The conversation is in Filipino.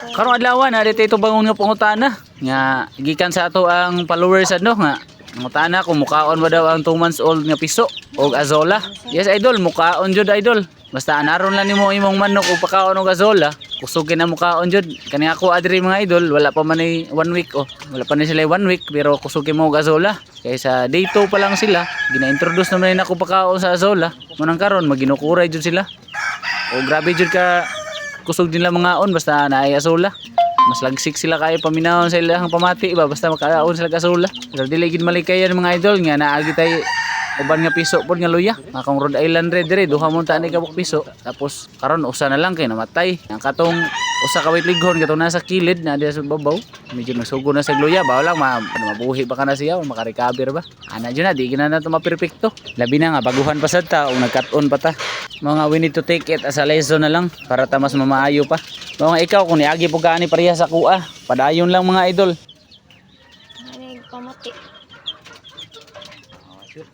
Karong adlaw na dito ito bangon nga pangutana nga gikan sa ato ang followers ano nga pangutana kung mukaon ba daw ang 2 months old nga piso o azola. Yes idol, mukaon jud idol. Basta anaron lang nimo imong manok o pakaon og azola, kusugin na mukaon jud. Kani ako adiri mga idol, wala pa man ni 1 week oh. Wala pa ni sila 1 week pero kusugin mo og azola. Kaya sa day 2 pa lang sila, gina-introduce naman na ako pakaon sa azola. Munang karon maginukuray jud sila. O grabe jud ka kusog din lang mga on basta naay asola. Mas lagsik sila kayo paminahon sa ilang pamati ba basta makaon sila kasola. Pero dili gid malikayan mga idol nga naagi tay uban nga piso pod nga luya. Makang Rhode Island red dire duha mo ta ni kabuk piso. Tapos karon usa na lang kay namatay. Ang katong usa ka witlighon katong nasa kilid na diya sa babaw. Medyo nasugo na sa luya ba lang mabuhi ba kana siya o makarecover ba. Ana jud na di gina na to maperpekto. Labi na nga baguhan pa sad ta o nagkat-on pa ta. Mga we need to take it as a lesson na lang para ta mas mamaayo pa. Mga ikaw kung niagi po gaani pareha sa kuha, padayon lang mga idol. Ano yung pamati? Oh, sure.